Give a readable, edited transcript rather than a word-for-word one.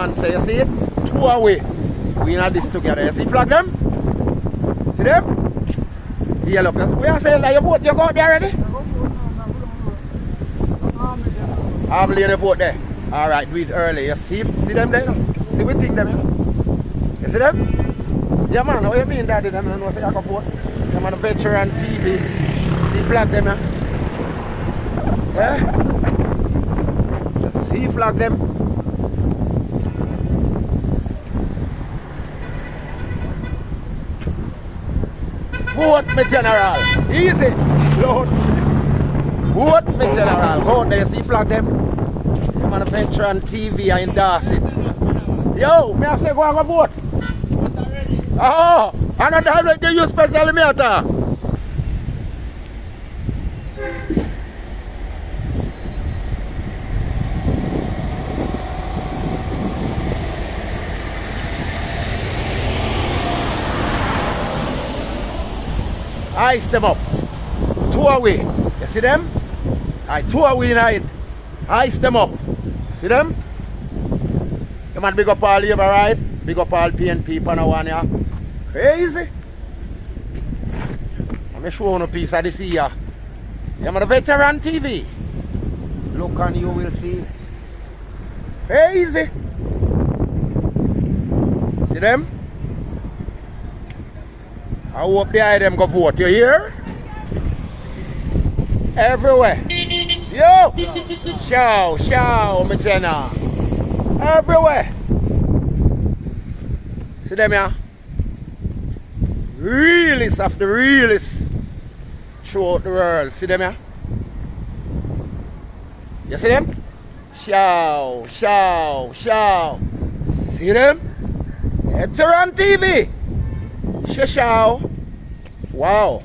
man, so you see it? Two away. We in this together. You see flag them? See them? Yellow. We are saying that you vote, you go out there already? I'm laying the vote there. Alright, do it early. You see them there? See we think them here? You see them? Yeah man, what you mean daddy them? I know say I can vote. Them on the veteran TV. See flag them here? Yeah? Just see flag them. Vote me general. Easy. Lord. Vote me general. Go out there, you see flag them? I'm on a veteran TV, I endorse it. Yo, me I say go and go vote. Oh, and I don't give you special matter. Ice them up. Two away. You see them? Alright, two away in it. Ice them up. See them? You man big up all labor, right? Big up all P.N.P. Panawan here. Crazy. Let me show you a piece of this here. I'm on the veteran TV. Look and you will see. Crazy. See them? I hope the them go vote. You hear? Everywhere. Yo! Show, me Jenna. Everywhere. See them here? Realest of the realest throughout the world. See them here? You see them? Show. See them? Veteran TV. Show. Wow.